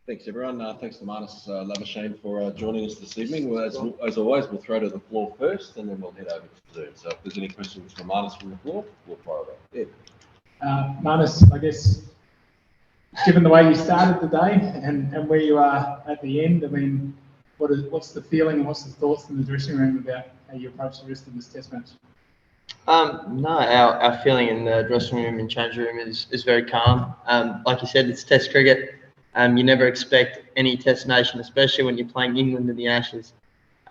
Thanks, everyone. Thanks to Marnus Labuschagne for joining us this evening. Well, as always, we'll throw to the floor first, and then we'll head over to Zoom. So if there's any questions for Marnus from the floor, we'll fire it up. Marnus, I guess, given the way you started the day and where you are at the end, I mean, what's the feeling and what's the thoughts in the dressing room about how you approach the rest of this test match? No, our feeling in the dressing room and change room is very calm. Like you said, it's Test cricket. You never expect any Test nation, especially when you're playing England in the Ashes,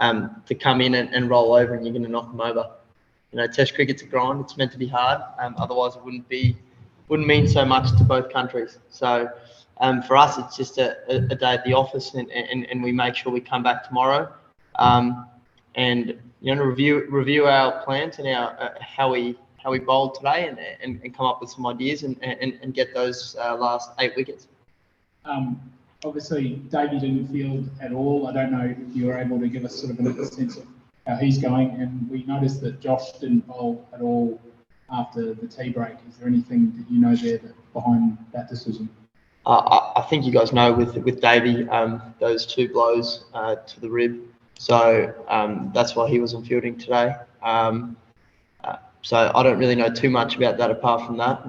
to come in and roll over and you're going to knock them over. You know, Test cricket's a grind. It's meant to be hard. Otherwise, it wouldn't mean so much to both countries. So for us, it's just a day at the office, and we make sure we come back tomorrow, and review our plans and our how we bowled today, and come up with some ideas and get those last 8 wickets. Obviously, Davey didn't field at all. I don't know if you were able to give us sort of a sense of how he's going, and we noticed that Josh didn't bowl at all after the tea break. Is there anything that you know there behind that decision? I think you guys know with Davey, those 2 blows to the rib, so that's why he wasn't fielding today. So I don't really know too much about that apart from that.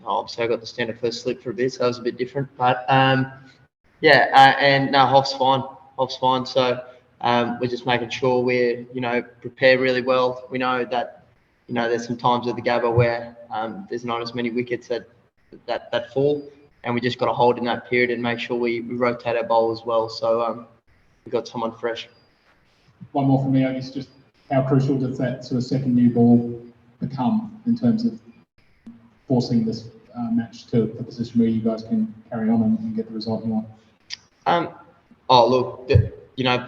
Obviously I got to stand at first slip for a bit, so that was a bit different. But and no, Hoff's fine. So we're just making sure we're prepare really well. We know that there's some times at the Gabba where there's not as many wickets that fall, and we just got to hold in that period and make sure we rotate our bowl as well. So we've got someone fresh. One more from me, I guess, just how crucial does that sort of second new ball become in terms of forcing this match to a position where you guys can carry on and get the result you want? Look,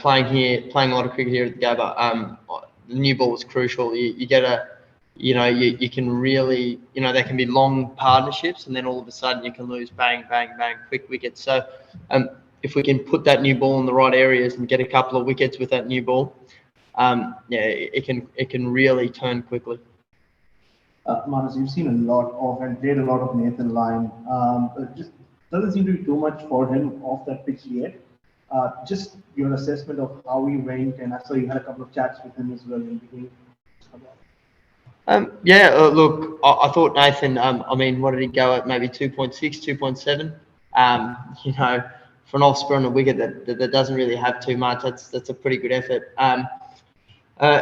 playing a lot of cricket here at the Gabba, the new ball was crucial. You get you can really, there can be long partnerships, and then all of a sudden you can lose bang, bang, bang, quick wickets. So if we can put that new ball in the right areas and get a couple of wickets with that new ball, it can really turn quickly. Marnus, you've seen a lot of and played a lot of Nathan Lyon. Just doesn't seem to be too much for him off that pitch yet. Just your assessment of how he went, and I saw you had a couple of chats with him as well in between. Look, I thought Nathan, what did he go at? Maybe 2.6, 2.7. For an off-spur on a wicket that doesn't really have too much, that's a pretty good effort.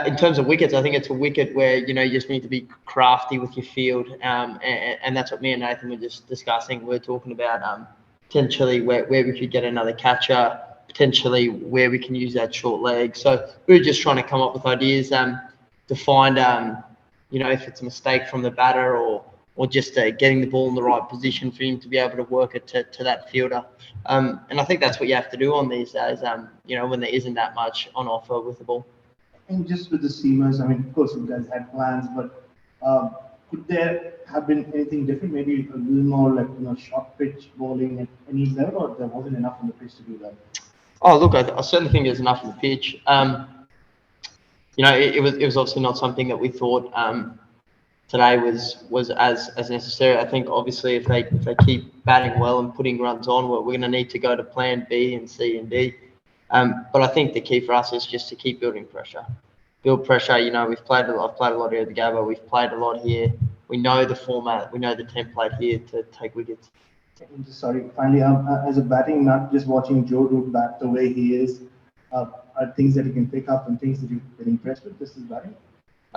In terms of wickets, I think it's a wicket where, you just need to be crafty with your field. And that's what me and Nathan were just discussing. We're talking about potentially where we could get another catcher, potentially where we can use that short leg. So we were just trying to come up with ideas to find, if it's a mistake from the batter or just getting the ball in the right position for him to be able to work it to that fielder. And I think that's what you have to do on these days, when there isn't that much on offer with the ball. And just with the seamers, of course, you guys had plans, but could there have been anything different? Maybe a little more short pitch bowling at any level, or there wasn't enough on the pitch to do that? Oh, look, I certainly think there's enough on the pitch. It was obviously not something that we thought today was as necessary. I think obviously if they keep batting well and putting runs on, we're going to need to go to plan B and C and D. But I think the key for us is just to keep building pressure. Build pressure. I've played a lot here at the Gabba. We've played a lot here. We know the format. We know the template here to take wickets. Sorry, finally, as a batting nut, just watching Joe Root bat the way he is, are things that you can pick up and things that you've been impressed with? This is batting.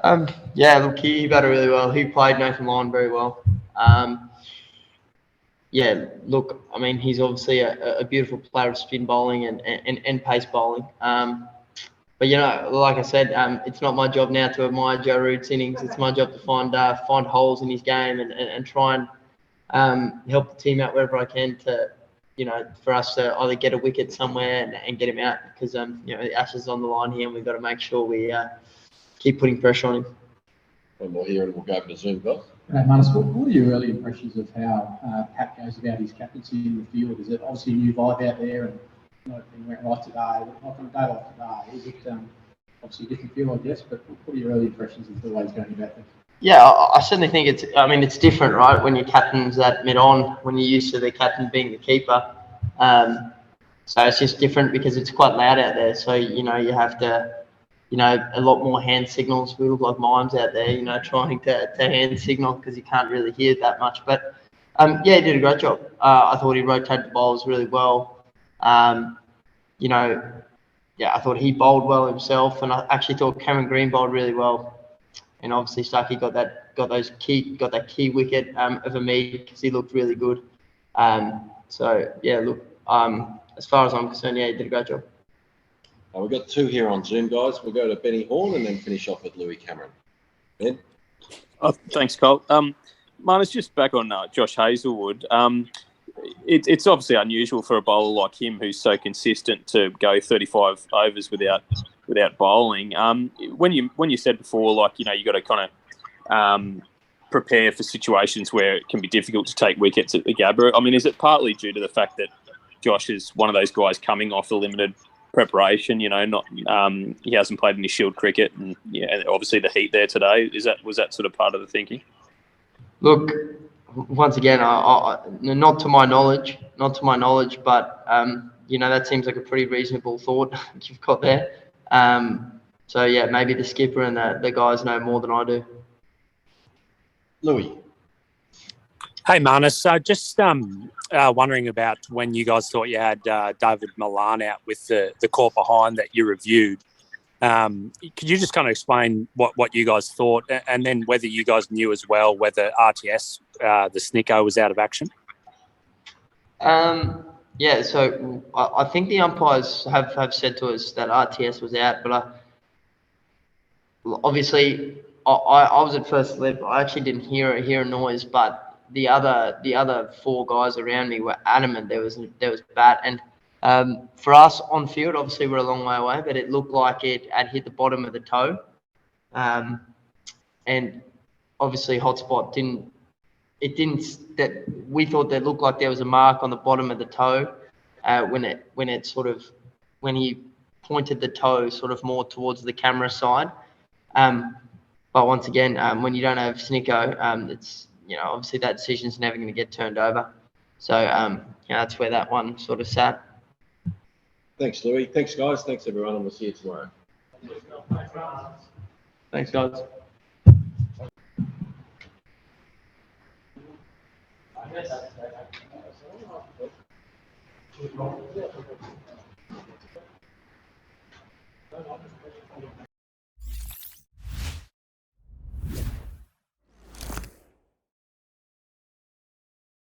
Look, he batted really well. He played Nathan Lyon very well. Look, he's obviously a beautiful player of spin bowling and pace bowling. But like I said, it's not my job now to admire Joe Root's innings. It's my job to find holes in his game and try and help the team out wherever I can to, for us to either get a wicket somewhere and get him out, because the Ashes on the line here, and we've got to make sure we keep putting pressure on him. One more here, and we'll go over to Zoom, Bill. Marnus, what are your early impressions of how Pat goes about his captaincy in the field? Is it obviously a new vibe out there, and everything went right today, not from a day like today? Is it obviously a different feel, I guess, but what are your early impressions of the way he's going about things? Yeah, I certainly think it's. I mean, it's different, right? When your captain's at mid-on, when you're used to the captain being the keeper. So it's just different because it's quite loud out there. So you have to, a lot more hand signals. We look like mimes out there, trying to hand signal because you can't really hear that much. But yeah, he did a great job. I thought he rotated the bowls really well. Yeah, I thought he bowled well himself, and I actually thought Cameron Green bowled really well. And obviously Stuckey got that key wicket of a meet because he looked really good. So yeah, look, as far as I'm concerned, yeah, he did a great job. We've got two here on Zoom, guys. We'll go to Benny Horn and then finish off with Louis Cameron. Ben? Oh, thanks, Cole. Marnus, just back on Josh Hazlewood. It's obviously unusual for a bowler like him who's so consistent to go 35 overs without bowling. When you said before, like, you got to kind of prepare for situations where it can be difficult to take wickets at the Gabba. I mean, is it partly due to the fact that Josh is one of those guys coming off a limited preparation? Not he hasn't played any Shield cricket, and obviously the heat there today. Was that sort of part of the thinking? Look, once again, I not to my knowledge, but that seems like a pretty reasonable thought you've got there. So yeah, maybe the skipper and the guys know more than I do. Louis. Hey, Marnus. Just wondering about when you guys thought you had David Milan out with the court behind that you reviewed. Could you just kind of explain what you guys thought, and then whether you guys knew as well whether RTS, the Snicko, was out of action? Yeah, so I think the umpires have said to us that RTS was out, but obviously I was at first slip. I actually didn't hear a noise, but the other four guys around me were adamant there was bat. And for us on field, obviously we're a long way away, but it looked like it had hit the bottom of the toe, and obviously hotspot didn't. That we thought that looked like there was a mark on the bottom of the toe when he pointed the toe sort of more towards the camera side. But once again, when you don't have Snicko, it's obviously that decision's never going to get turned over. So that's where that one sort of sat. Thanks, Louis. Thanks, guys. Thanks, everyone, and we'll see you tomorrow. Thanks, guys. I guess